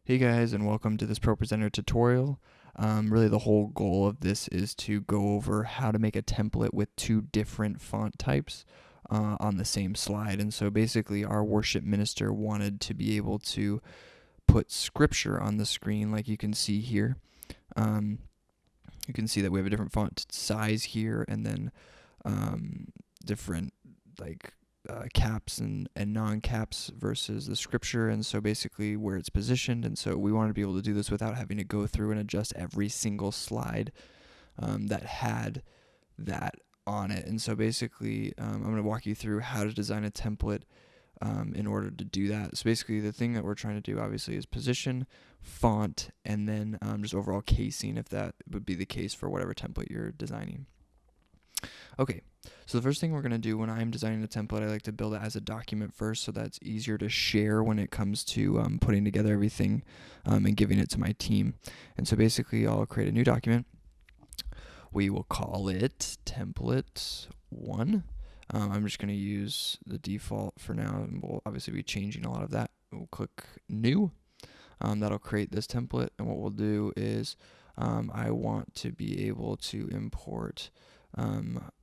Hey guys, and welcome to this ProPresenter tutorial. Really the whole goal of this is to go over how to make a template with two different font types on the same slide. And so basically our worship minister wanted to be able to put scripture on the screen like you can see here. You can see that we have a different font size here, and then different caps and non-caps versus the scripture, and so basically where it's positioned. And so we wanted to be able to do this without having to go through and adjust every single slide that had that on it. And so basically I'm going to walk you through how to design a template in order to do that. So basically the thing that we're trying to do obviously is position, font, and then just overall casing, if that would be the case for whatever template you're designing. Okay, so the first thing we're going to do when I'm designing a template, I like to build it as a document first, so that's easier to share when it comes to putting together everything and giving it to my team. And so basically I'll create a new document. We will call it template 1. I'm just going to use the default for now, and we'll obviously be changing a lot of that. We'll click new. That'll create this template, and what we'll do is I want to be able to import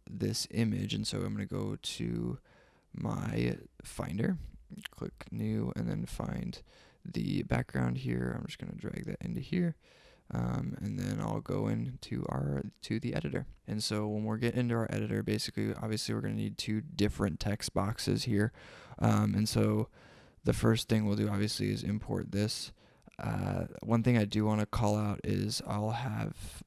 this image, and so I'm going to go to my Finder, click new, and then find the background here. I'm just going to drag that into here, and then I'll go into the editor. And so when we're getting into our editor, basically, obviously, we're going to need two different text boxes here, and so the first thing we'll do obviously is import this. One thing I do want to call out is I'll have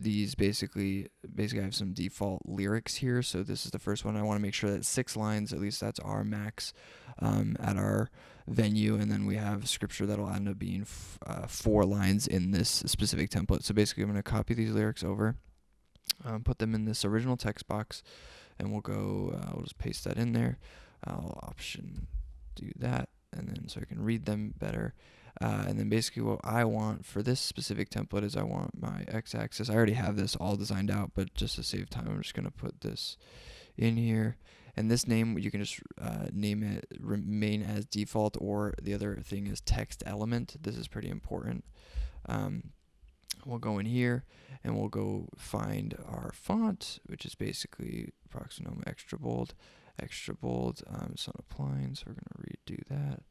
these basically I have some default lyrics here. So this is the first one. I want to make sure that 6 lines, at least that's our max at our venue, and then we have scripture that'll end up being 4 lines in this specific template. So basically I'm going to copy these lyrics over, put them in this original text box, and we'll go, we'll just paste that in there. I'll option do that, and then so I can read them better. And then basically what I want for this specific template is I want my x-axis. I already have this all designed out, but just to save time, I'm just going to put this in here. And this name, you can just name it remain as default, or the other thing is text element. This is pretty important. We'll go in here and we'll go find our font, which is basically Proxenoma extra bold. It's not applying, so we're going to redo that.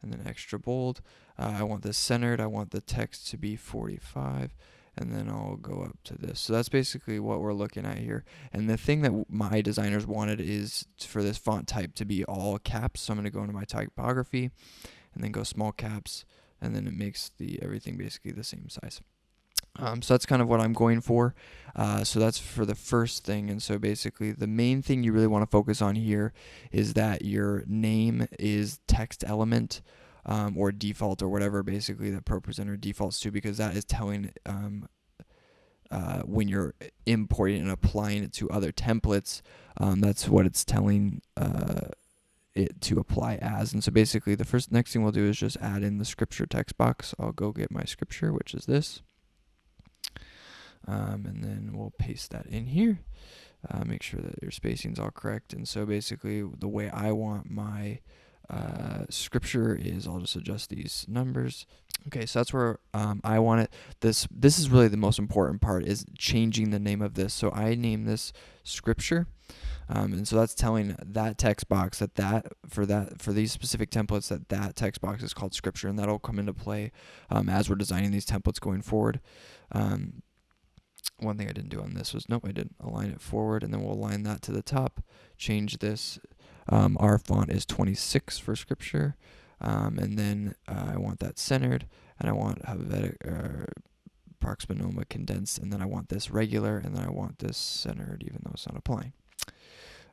And then extra bold. I want this centered. I want the text to be 45, and then I'll go up to this. So that's basically what we're looking at here. And the thing that my designers wanted is for this font type to be all caps. So I'm going to go into my typography and then go small caps, and then it makes everything basically the same size. So that's kind of what I'm going for. So that's for the first thing. And so basically the main thing you really want to focus on here is that your name is text element or default, or whatever basically that ProPresenter defaults to, because that is telling when you're importing and applying it to other templates, that's what it's telling it to apply as. And so basically the next thing we'll do is just add in the scripture text box. I'll go get my scripture, which is this. And then we'll paste that in here. Make sure that your spacing's all correct. And so basically the way I want my scripture is I'll just adjust these numbers. Okay, so that's where I want it. This is really the most important part, is changing the name of this. So I name this scripture. And so that's telling that text box for these specific templates that text box is called scripture, and that'll come into play as we're designing these templates going forward. One thing I didn't do on this was, I didn't align it forward, and then we'll align that to the top. Change this. Our font is 26 for scripture, and then I want that centered, and I want Proxenoma condensed, and then I want this regular, and then I want this centered, even though it's not applying.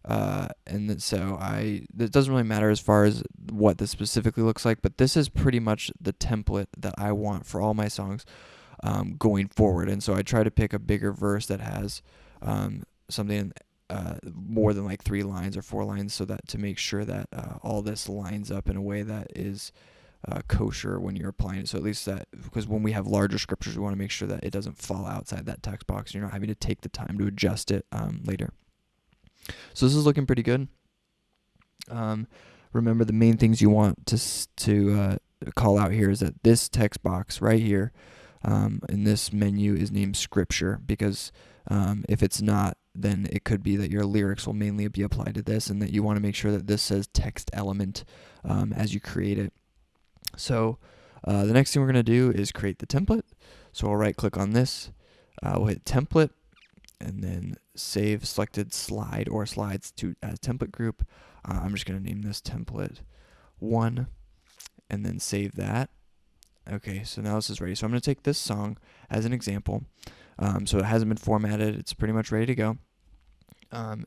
And then so it doesn't really matter as far as what this specifically looks like, but this is pretty much the template that I want for all my songs going forward. And so I try to pick a bigger verse that has something more than like 3 lines or 4 lines, so that to make sure that all this lines up in a way that is kosher when you're applying it. So at least that, because when we have larger scriptures, we want to make sure that it doesn't fall outside that text box, and you're not having to take the time to adjust it later. So this is looking pretty good. Remember, the main things you want to call out here is that this text box right here in this menu is named scripture, because if it's not, then it could be that your lyrics will mainly be applied to this, and that you want to make sure that this says text element as you create it. So the next thing we're going to do is create the template. So we'll right click on this, we'll hit template, and then save selected slide or slides to as template group. I'm just going to name this template 1, and then save that. Okay, so now this is ready. So I'm going to take this song as an example. So it hasn't been formatted. It's pretty much ready to go.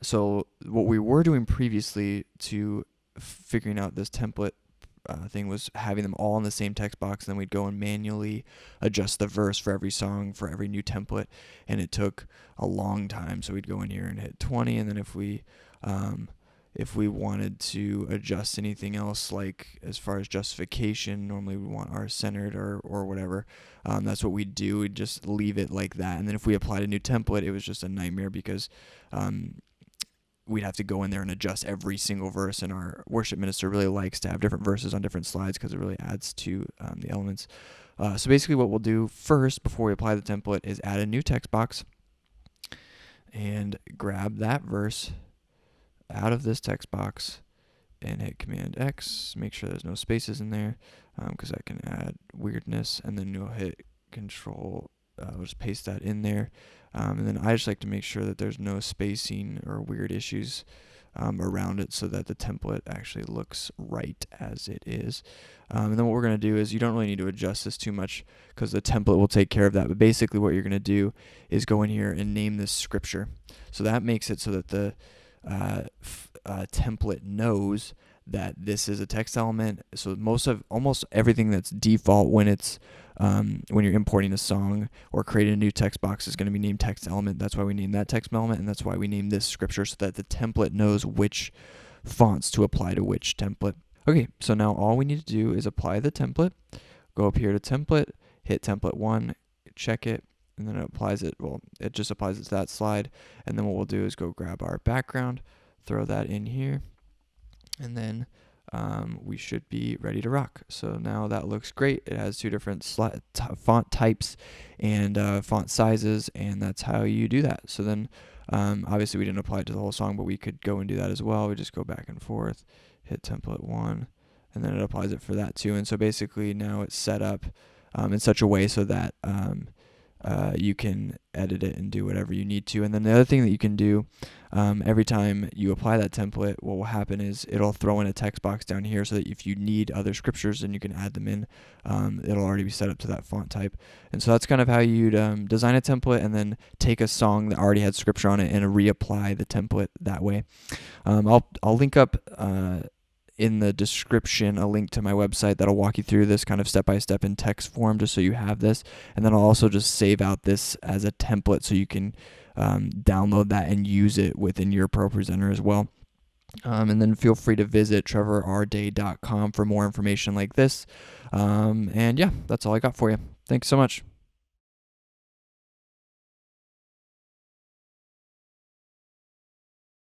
So what we were doing previously to figuring out this template thing was having them all in the same text box, and then we'd go and manually adjust the verse for every song for every new template, and it took a long time. So we'd go in here and hit 20, and then if we wanted to adjust anything else, like as far as justification, normally we want ours centered or whatever, that's what we'd do. We'd just leave it like that, and then if we applied a new template, it was just a nightmare, because we'd have to go in there and adjust every single verse, and our worship minister really likes to have different verses on different slides because it really adds to the elements. So basically what we'll do first before we apply the template is add a new text box and grab that verse out of this text box and hit Command X, make sure there's no spaces in there, because that can add weirdness, and then you'll hit Control, we'll just paste that in there. And then I just like to make sure that there's no spacing or weird issues around it, so that the template actually looks right as it is. And then what we're going to do is, you don't really need to adjust this too much because the template will take care of that. But basically what you're going to do is go in here and name this scripture. So that makes it so that the template knows that this is a text element. So almost everything that's default when it's when you're importing a song or creating a new text box is going to be named text element. That's why we name that text element, and that's why we name this scripture, so that the template knows which fonts to apply to which template. Okay, so now all we need to do is apply the template. Go up here to template, hit template 1, check it, and then it applies it. Well, it just applies it to that slide, and then what we'll do is go grab our background, throw that in here, and then we should be ready to rock. So now that looks great. It has 2 different font types and font sizes, and that's how you do that. So then obviously we didn't apply it to the whole song, but we could go and do that as well. We just go back and forth, hit template 1, and then it applies it for that too. And so basically now it's set up in such a way so that you can edit it and do whatever you need to. And then the other thing that you can do, every time you apply that template, what will happen is it'll throw in a text box down here, so that if you need other scriptures, then you can add them in. It'll already be set up to that font type. And so that's kind of how you'd design a template, and then take a song that already had scripture on it and reapply the template that way. I'll link up in the description a link to my website that'll walk you through this kind of step-by-step in text form, just so you have this. And then I'll also just save out this as a template, so you can download that and use it within your ProPresenter as well. And then feel free to visit trevorrday.com for more information like this. And yeah, that's all I got for you. Thanks so much.